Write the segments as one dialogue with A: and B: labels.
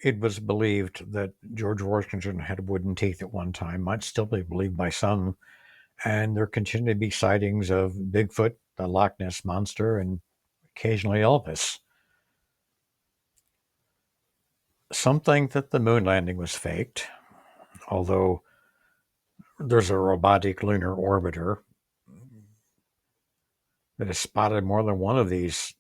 A: It was believed that George Washington had wooden teeth at one time, might still be believed by some, and there continue to be sightings of Bigfoot, the Loch Ness Monster, and occasionally Elvis. Some think that the moon landing was faked, although there's a robotic lunar orbiter that has spotted more than one of these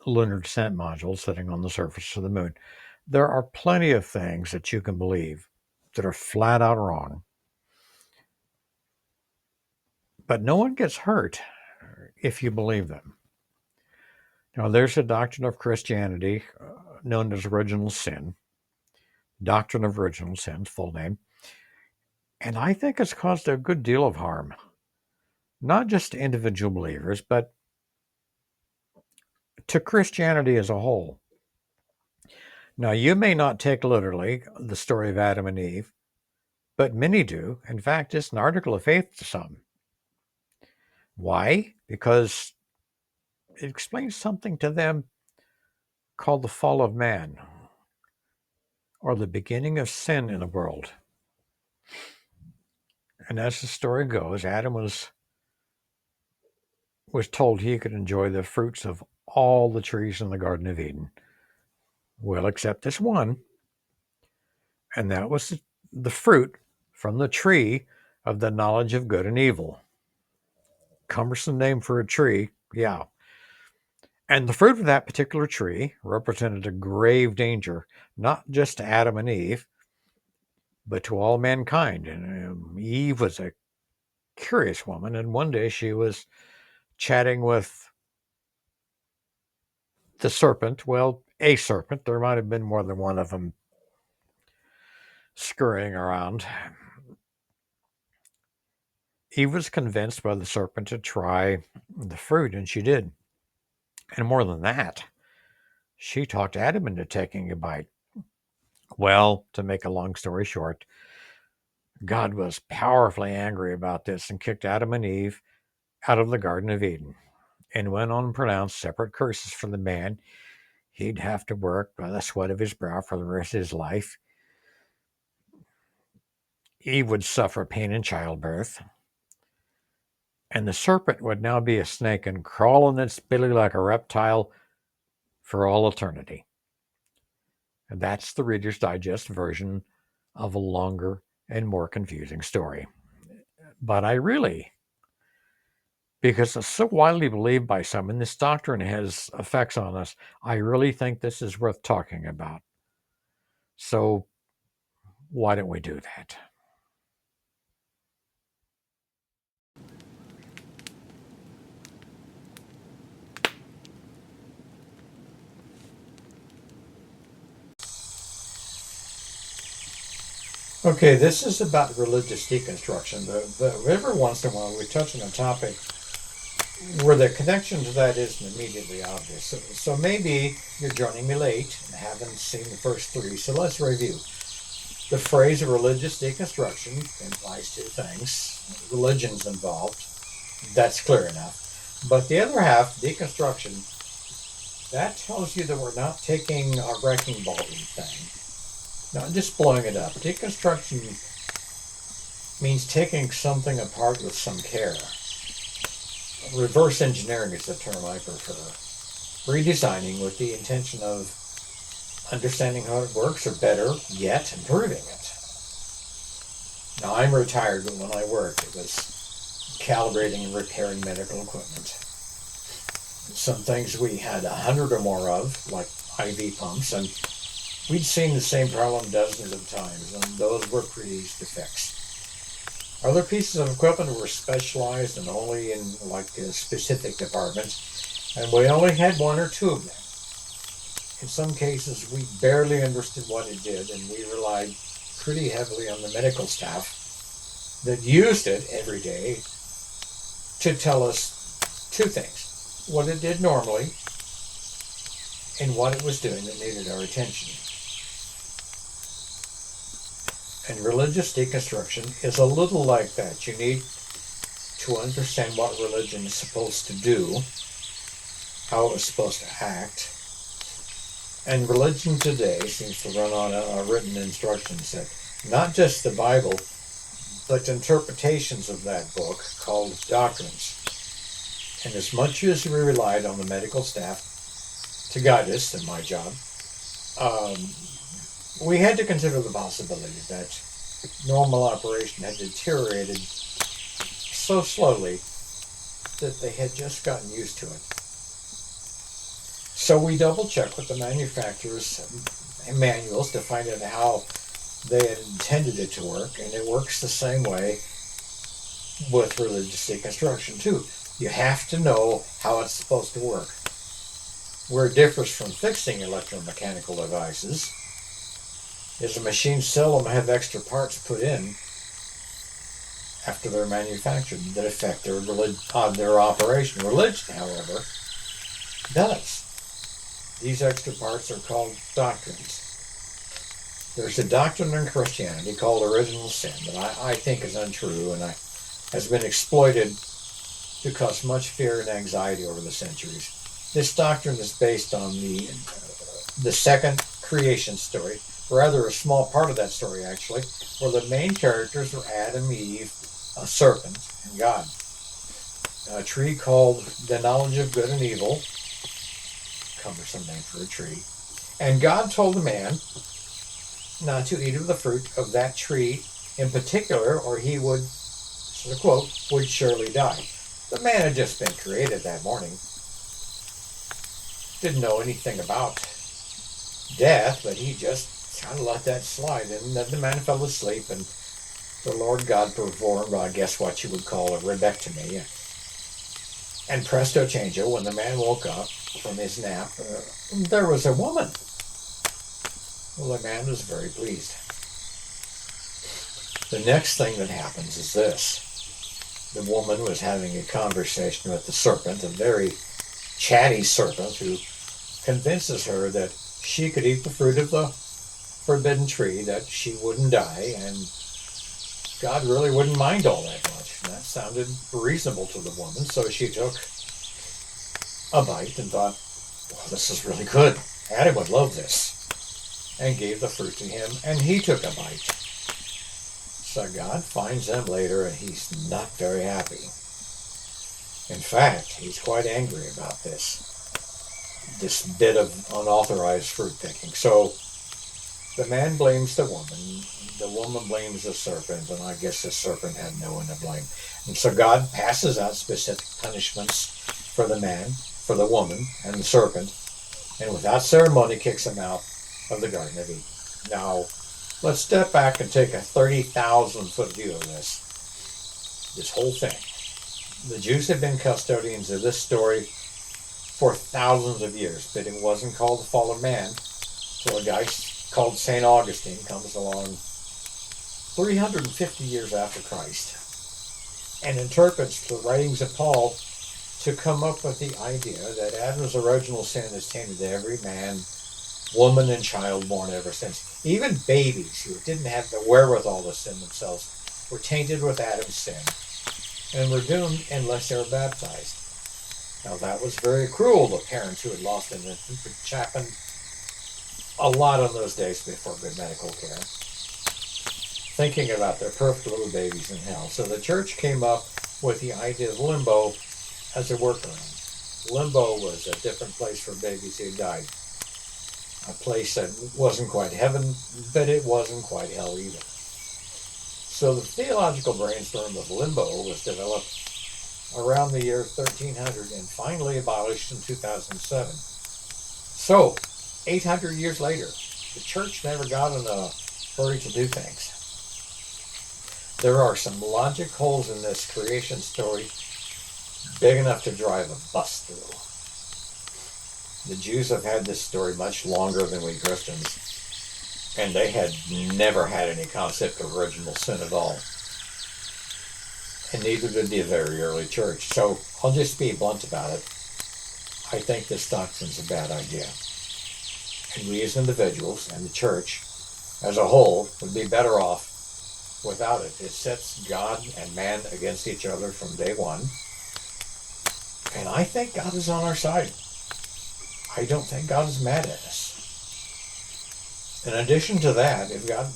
A: lunar descent modules sitting on the surface of the moon. There are plenty of things that you can believe that are flat out wrong, but no one gets hurt if you believe them. Now, there's a doctrine of Christianity known as original sin, Doctrine of Original Sin, full name, and I think it's caused a good deal of harm, not just to individual believers, but to Christianity as a whole. Now, you may not take literally the story of Adam and Eve, but many do. In fact, it's an article of faith to some. Why? Because it explains something to them called the fall of man, or the beginning of sin in the world. And as the story goes, Adam was told he could enjoy the fruits of all the trees in the Garden of Eden. Well, except this one, and that was the fruit from the tree of the knowledge of good and evil. Cumbersome name for a tree, yeah. And the fruit of that particular tree represented a grave danger, not just to Adam and Eve, but to all mankind. And Eve was a curious woman, and one day she was chatting with the serpent. Well, a serpent. There might have been more than one of them scurrying around. Eve was convinced by the serpent to try the fruit, and she did. And more than that, she talked Adam into taking a bite. Well, to make a long story short, God was powerfully angry about this and kicked Adam and Eve out of the Garden of Eden and went on to pronounce separate curses for the man. He'd have to work by the sweat of his brow for the rest of his life. Eve would suffer pain in childbirth. And the serpent would now be a snake and crawl in its belly like a reptile for all eternity. And that's the Reader's Digest version of a longer and more confusing story. But I really, because it's so widely believed by some, and this doctrine has effects on us, I really think this is worth talking about. So why don't we do that? Okay, this is about religious deconstruction. Every once in a while we touch on a topic where the connection to that isn't immediately obvious. So maybe you're joining me late and haven't seen the first three. So let's review. The phrase religious deconstruction implies two things. Religion's involved. That's clear enough. But the other half, deconstruction, that tells you that we're not taking a wrecking ball thing. Not just blowing it up. Deconstruction means taking something apart with some care. Reverse engineering is the term I prefer. Redesigning with the intention of understanding how it works, or better yet, improving it. Now, I'm retired, but when I worked, it was calibrating and repairing medical equipment. Some things we had 100 or more of, like IV pumps, and we'd seen the same problem dozens of times, and those were pretty easy to fix. Other pieces of equipment were specialized and only in specific departments, and we only had one or two of them. In some cases, we barely understood what it did, and we relied pretty heavily on the medical staff that used it every day to tell us two things: what it did normally and what it was doing that needed our attention. And religious deconstruction is a little like that. You need to understand what religion is supposed to do, how it was supposed to act, And religion today seems to run on a written instruction set. Not just the Bible, but interpretations of that book called doctrines. And as much as we relied on the medical staff to guide us, in my job, we had to consider the possibility that normal operation had deteriorated so slowly that they had just gotten used to it. So we double check with the manufacturer's manuals to find out how they had intended it to work, and it works the same way with religious deconstruction too. You have to know how it's supposed to work. Where it differs from fixing electromechanical devices is the machines seldom have extra parts put in after they're manufactured that affect their operation. Religion, however, does. These extra parts are called doctrines. There's a doctrine in Christianity called original sin that I think is untrue and has been exploited to cause much fear and anxiety over the centuries. This doctrine is based on the second creation story, rather a small part of that story actually, where the main characters are Adam, Eve, a serpent, and God. A tree called the knowledge of good and evil, cumbersome name for a tree, and God told the man not to eat of the fruit of that tree in particular, or he would, this is a quote, would surely die. The man had just been created that morning. Didn't know anything about death, but he just kind of let that slide. And then the man fell asleep, and the Lord God performed, I guess, what you would call a ribectomy. And presto changeo, when the man woke up from his nap, there was a woman. Well, the man was very pleased. The next thing that happens is this. The woman was having a conversation with the serpent, a very chatty serpent who convinces her that she could eat the fruit of the forbidden tree, that she wouldn't die, and God really wouldn't mind all that much. And that sounded reasonable to the woman, so she took a bite and thought, well, this is really good. Adam would love this. And gave the fruit to him, and he took a bite. So God finds them later, and he's not very happy. In fact, he's quite angry about this bit of unauthorized fruit picking. So the man blames the woman blames the serpent, and I guess the serpent had no one to blame. And so God passes out specific punishments for the man, for the woman, and the serpent, and without ceremony kicks them out of the Garden of Eden. Now, let's step back and take a 30,000-foot view of this whole thing. The Jews have been custodians of this story for thousands of years, but it wasn't called the fall of man until a guy called St. Augustine comes along 350 years after Christ and interprets the writings of Paul to come up with the idea that Adam's original sin is tainted to every man, woman, and child born ever since. Even babies who didn't have the wherewithal to sin themselves were tainted with Adam's sin and were doomed unless they were baptized. Now that was very cruel to parents who had lost an infant, which happened a lot in those days before good medical care, thinking about their perfect little babies in hell. So the church came up with the idea of limbo as a workaround. Limbo was a different place for babies who died. A place that wasn't quite heaven, but it wasn't quite hell either. So the theological brainstorm of limbo was developed around the year 1300 and finally abolished in 2007. So, 800 years later, the church never got in a hurry to do things. There are some logic holes in this creation story big enough to drive a bus through. The Jews have had this story much longer than we Christians, and they had never had any concept of original sin at all. And neither did the very early church. So I'll just be blunt about it. I think this doctrine's a bad idea. And we as individuals and the church as a whole would be better off without it. It sets God and man against each other from day one. And I think God is on our side. I don't think God is mad at us. In addition to that, if God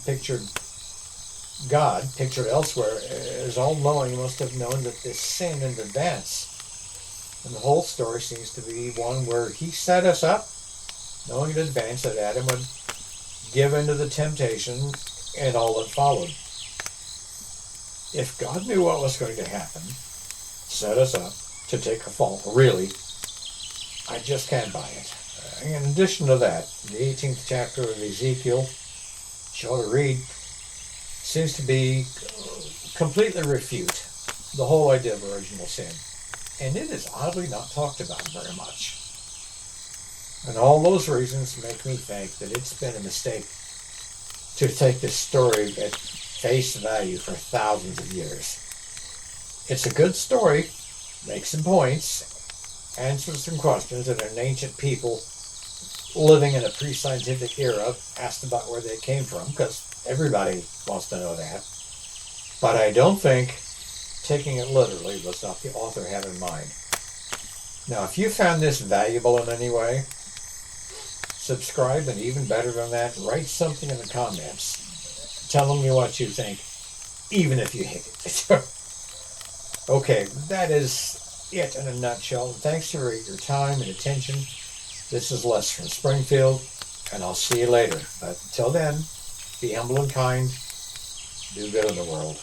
A: pictured elsewhere as all-knowing, must have known that this sin in advance. And the whole story seems to be one where he set us up, knowing in advance that Adam would give in to the temptation and all that followed. If God knew what was going to happen, set us up to take a fall, really, I just can't buy it. In addition to that, the 18th chapter of Ezekiel, short to read, seems to be completely refute the whole idea of original sin. And it is oddly not talked about very much. And all those reasons make me think that it's been a mistake to take this story at face value for thousands of years. It's a good story, makes some points, answers some questions that an ancient people living in a pre-scientific era asked about where they came from, because everybody wants to know that. But I don't think taking it literally was what the author had in mind. Now, if you found this valuable in any way, subscribe, and even better than that, write something in the comments telling me what you think, even if you hate it. Okay, that is it in a nutshell. Thanks for your time and attention. This is Les from Springfield, and I'll see you later. But until then, be humble and kind, do good in the world.